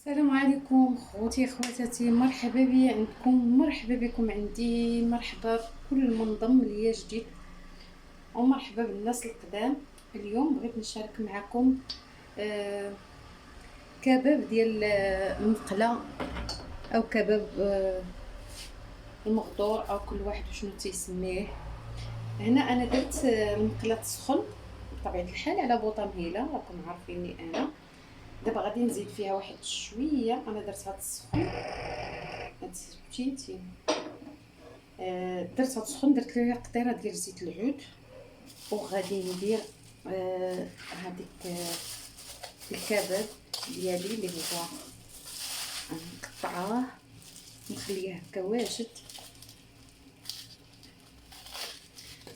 السلام عليكم خوتي خواتاتي، مرحبا بي عندكم، مرحبا بكم عندي، مرحبا بكل منضم ليا جديد ومرحبا بالناس القدام. اليوم بغيت نشارك معكم كباب ديال المقله او كباب المغدور او كل واحد شنو تيسميه. هنا انا درت المقله تسخن بطبيعه الحال على بوطه مهيله، راكم عارفيني انا. دابا غادي نزيد فيها واحد شويه، انا درتها تسخن هاد بتيتي درتها تسخن، درت ليها قطيره ديال زيت العود وغادي ندير هذيك الكباب ديالي اللي هو نقطعوه نخليه هكا واجد.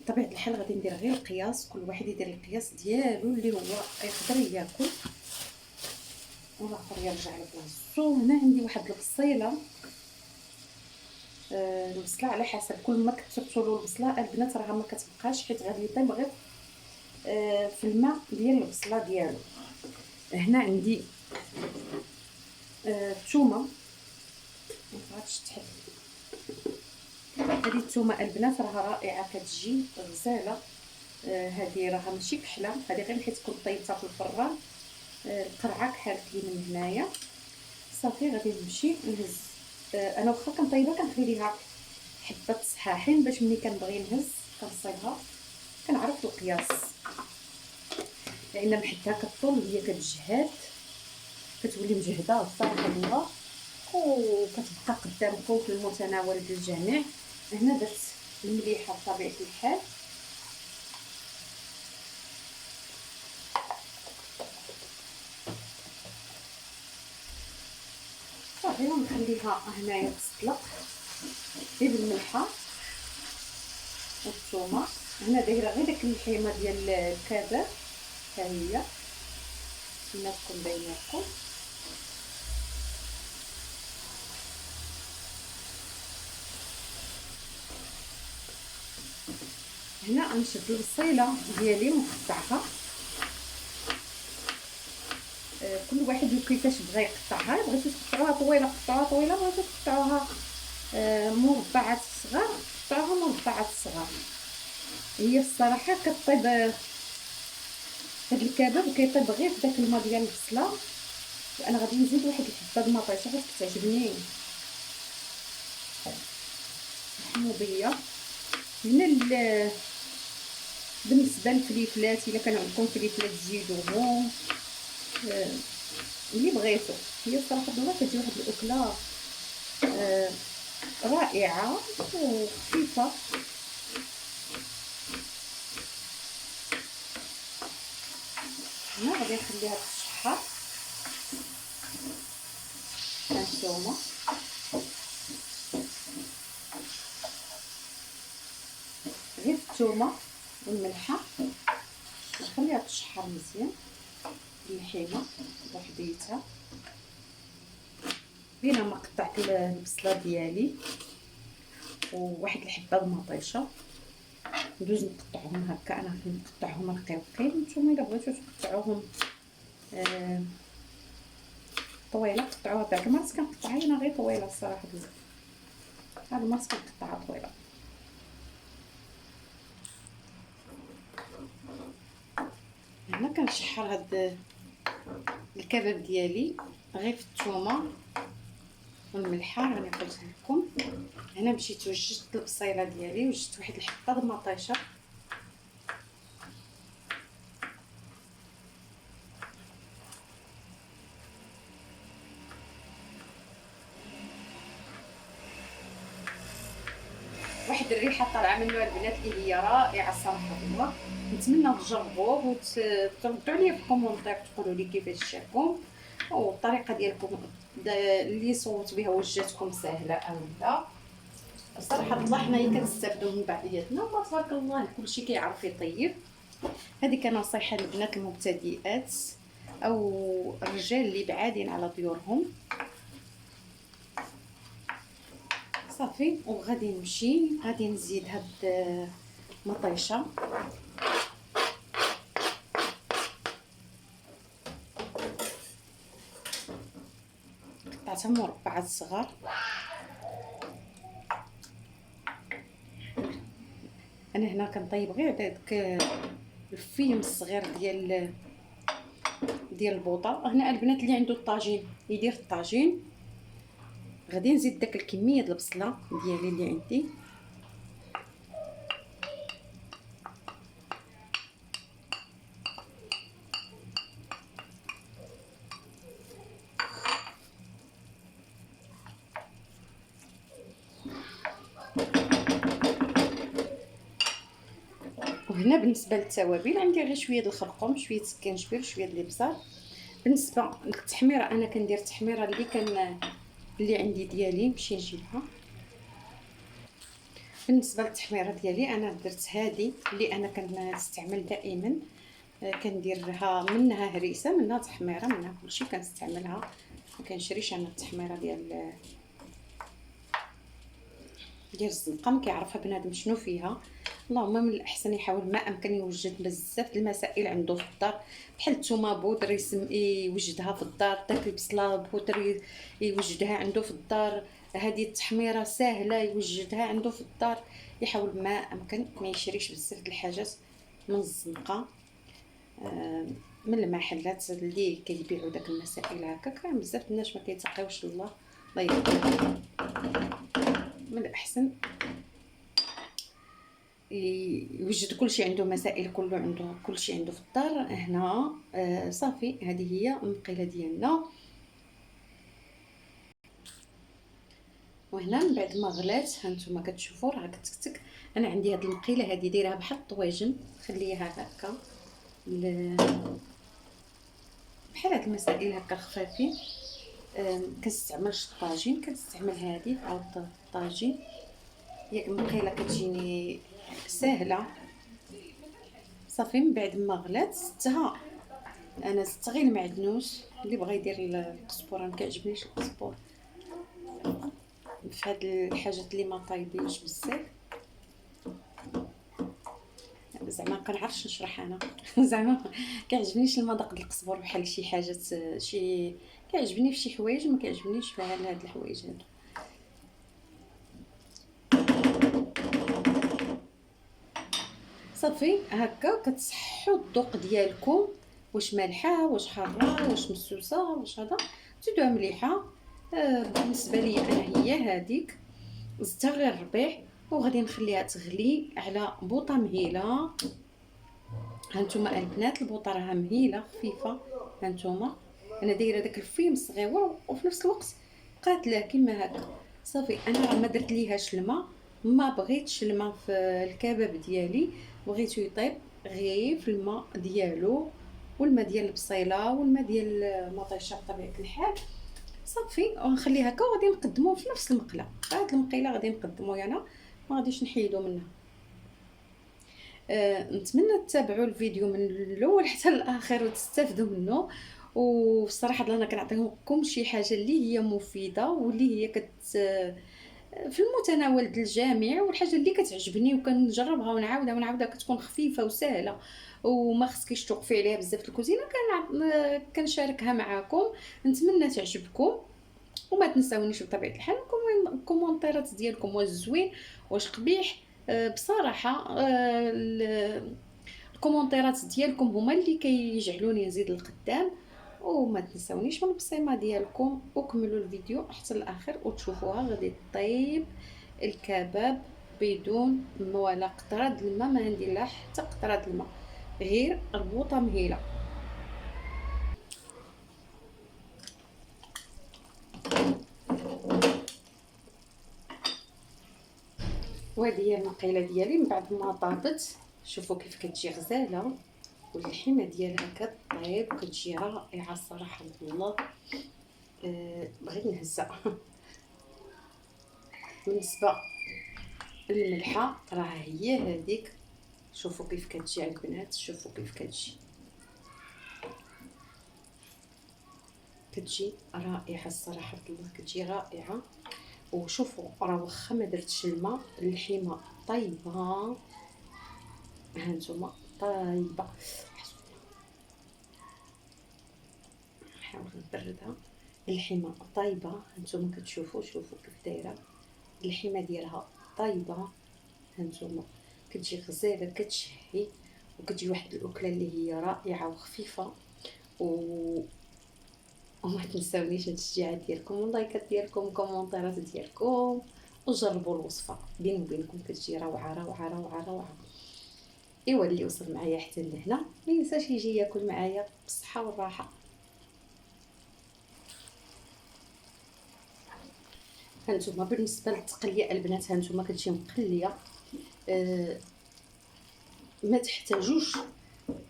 بطبيعه الحال غادي ندير غير القياس، كل واحد يدير القياس ديالو اللي هو يقدر ياكل والاخر يرجع لبلاصتو. هنا عندي واحد البصيله، البصله على حسب كل ما كتبتوا له البصله البنات راه ما كتبقاش، حيت غادي يطيب غير في الماء ديال البصله ديالو. هنا عندي الثومه، ما بغاتش تحل هذه الثومه البنات راها رائعه، كتجي غزاله. هذه راها ماشي كحله، هذه غير حيت كنت طيبتها في الفران القرعه كحلت لي من هنايا. صافي غادي نمشي نهز. انا واخا كنطيبها كنخلي ليها حبه صحاحين باش ملي كنبغي نهز كنصيبها كنعرف القياس، لان حيتها كطول هي كتجهد كتولي مجهده الصراحه الله، وكتبقى قدامكم في المتناول ديال الجميع. هنا درت المليحه بطبيعه الحال، صافي ونخليها هنايا تسطلق غير بالملحه والثومه. هنا دايره غير داك اللحيمه ديال الكباب، ها هي كما تكون باينه لكم. هنا غنشد البصيله ديالي ونقطعها، كل واحد وكيفاش بغى يقطعها. بغيتو تقطعوها طويله قطعوها طويله، بغيتو تقطعوها مربعات صغار قطعوها مربعات صغار. هي الصراحه كطيب هاد الكباب كيطيب غير في داك الماء ديال البصله. وانا غادي نزيد واحد الحبه د المطيشه حيت كتعجبني الحموضيه. هنا بالنسبه للفليفلات، الا كان عندكم فليفلات زيدوهم اللي بغيتو. هي الصراحه الله كتجي واحد الاكله رائعه وخفيفه. هنا غادي نخليها تشحر الثومه، غير الثومه والملحه نخليها تشحر مزيان. اللحيمه بوحديتها بينا ما قطعت البصله ديالي وواحد الحبه د المطيشه، ندوز نقطعهم هكا. انا نقطعهم رقيقين، نتوما الا بغيتو تقطعوهم طويله قطعوها بهذا الماس. كنقطعها انا غير طويله الصراحه بزاف، هاد الماس كنقطعها طويله. هنا كنشحر هاد الكباب ديالي غير في الثومه والملحه. راني قلت لكم هنا مشيت وجدت البصيله ديالي، وجدت واحد الحبه د المطيشه. واحد الريحه طالعه منه البنات اللي هي رائعه الصراحه الله. نتمنى تجربوه وتردوا عليا في الكومونتير تقولوا لي كيفاش جاكم، والطريقه ديالكم اللي صوت بها واش جاتكم سهله او لا. الصراحه الله حنايا كنستافدوا من بعضياتنا، وما تبارك الله كلشي كيعرف يطيب. هذه كان نصيحه للبنات المبتدئات او الرجال اللي بعادين على ديورهم. صافي وغادي نمشي غادي نزيد هاد المطيشه. قطعتها مربعات صغار. انا هنا كنطيب غير داك الفيلم الصغير ديال البوطه. هنا البنات اللي عنده الطاجين يدير الطاجين. غادي نزيد داك الكميه ديال البصله ديالي اللي عندي. وهنا بالنسبه للتوابل عندي غير شويه د الخرقوم، شويه سكينجبير، شويه د الابزار. بالنسبه للتحميره انا كندير التحميره اللي عندي ديالي، نمشي نجيبها. بالنسبه للتحميره ديالي انا درت هذه اللي انا كنستعمل دائما، كنديرها منها هريسه، منها تحميره، منها كلشي كنستعملها. ما كنشريش انا التحميره ديال الزنقه، ما كيعرفها بنادم شنو فيها. اللهم من الاحسن يحاول ما امكن يوجد بزاف المسائل عنده في الدار، بحال الثومه بودر يوجدها في الدار، داك البصله بودر يوجدها عنده في الدار، هذه التحميره ساهله يوجدها عنده في الدار. يحاول ما امكن ما يشريش بزاف د الحاجات من الزنقه، من المحلات اللي كيبيعوا داك المسائل هكاك. راه بزاف الناس ما كيتقيوش الله يهديهم. من الاحسن يوجد كلشي عنده مسائل، كله عنده كلشي عنده في الدار. هنا صافي هذه هي المقيله ديالنا. وهنا من بعد ما غلات هانتوما كتشوفوا راه كتكتك. انا عندي هذه المقيله هذه دايرها بحال الطواجن، خليها هكا بحال هاد المسائل هكا خفافين. كنستعملش الطاجين، كنستعمل هذه عود الطاجين. هي المقيله كتجيني ساهله. صافي من بعد ما غلات زدتها، انا زدت غير المعدنوس. اللي بغى يدير القزبور، انا كيعجبنيش القزبور في هاد الحاجات اللي ما طايبينش بزاف. زعما كنعرفش نشرح انا زعما كيعجبنيش المذاق ديال القزبور بحال شي حاجات شي كيعجبني في شي حوايج، ما كيعجبنيش في هاد الحوايج هادو. صافي هكا كتصحوا الذوق ديالكم، واش مالحه واش حاره واش مسوسه واش هذا، زيدوها مليحه. بالنسبه لي انا هي هذيك، زدتها غير الربيع وغادي نخليها تغلي على بوطه مهيله. هانتوما البنات البوطه راها مهيله خفيفه. هانتوما انا دايره داك الفيم صغيور وفي نفس الوقت قاتله كيما هكا. صافي انا راه ما درت ليهاش الماء، ما بغيتش الماء في الكباب ديالي، بغيتو يطيب غير في الماء ديالو والماء ديال البصيله والماء ديال المطيشه بطبيعه الحال. صافي ونخليه هكا وغادي نقدموه في نفس المقله. هاد المقيله غادي نقدمو انا، ما غاديش نحيدو منها. نتمنى تتابعوا الفيديو من الاول حتى الاخر وتستافدوا منه. وبصراحه انا كنعطيكم شي حاجه اللي هي مفيده واللي هي في المتناول ديال الجميع، والحاجه اللي كتعجبني وكنجربها ونعاودها كتكون خفيفه وسهله وما خصكيش توقفي عليها بزاف في الكوزينه. كنشاركها معكم. نتمنى تعجبكم وما تنساونيش بطبيعه الحال الكومونتيرات ديالكم، واش زوين واش قبيح. بصراحه الكومونتيرات ديالكم هما اللي كيجعلوني نزيد القدام. وما تنساونيش من البصيمه ديالكم، وكملوا الفيديو حتى الاخر وتشوفوها. غادي طيب الكباب بدون ولا قطره د الماء، ما ندير لها حتى قطره د الماء، غير البوطه مهيله. وهذه هي المقيله ديالي من بعد ما طابت. شوفوا كيف كتجي غزاله، واللحمه ديالها كطيب كتجي رائعه الصراحه والله. بغيت نهزها بالنسبه للملحه راه هي هذيك. شوفوا كيف كتجي البنات، شوفوا كيف كتجي رائعه الصراحه والله، كتجي رائعه. وشوفوا راه واخا ما درتش الماء اللحمه طيبه. هانتوما طيبه. نحاول نبردها. اللحمه طايبه، هانتوما كتشوفوا، شوفوا كيف دايره اللحمه ديالها طايبه. هانتوما كتجي غزاله كتشهي، وكتجي واحد الاكله اللي هي رائعه وخفيفه. و وما تنساونيش التشجيعات ديالكم واللايكات ديالكم كومونتيرات ديالكم، وجربوا الوصفه بيني وبينكم كتجي روعه روعه روعه روعه. ايوا اللي وصل معايا حتى لهنا ما ينساش يجي ياكل معايا بالصحه والراحه. هانتوما بالنسبه للتقليه البنات، هانتوما كتجي مقليه. آه ما تحتاجوش،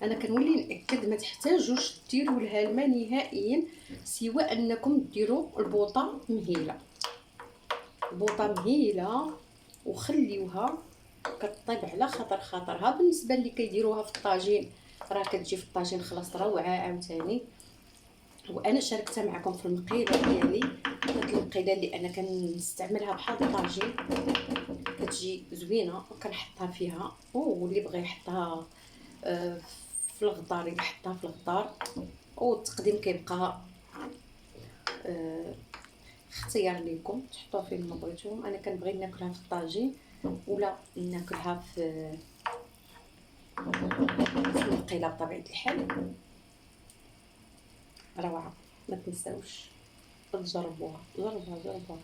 انا كنولي ناكد ما تحتاجوش ديروا لها الماء نهائيا، سوى انكم ديروا البوطه مهيله، البوطه مهيله وخليوها كطيب على خاطر خاطرها. بالنسبه اللي كيديروها في الطاجين، راه كتجي في الطاجين خلاص روعه عاوتاني. وانا شاركتها معكم في المقيله ديالي، هاد المقيله اللي انا كنستعملها بحال الطاجين كتجي زوينه، وكنحطها فيها. واللي بغى يحطها في الغدار يحطها في الغدار، والتقديم كيبقى اختيار ليكم تحطوه فين ما بغيتو. انا كنبغي ناكلها في الطاجين ولا ناكلها في المقيله بطبيعه الحال. روعه، ما تنساوش تجربوها، جربوها جربوها.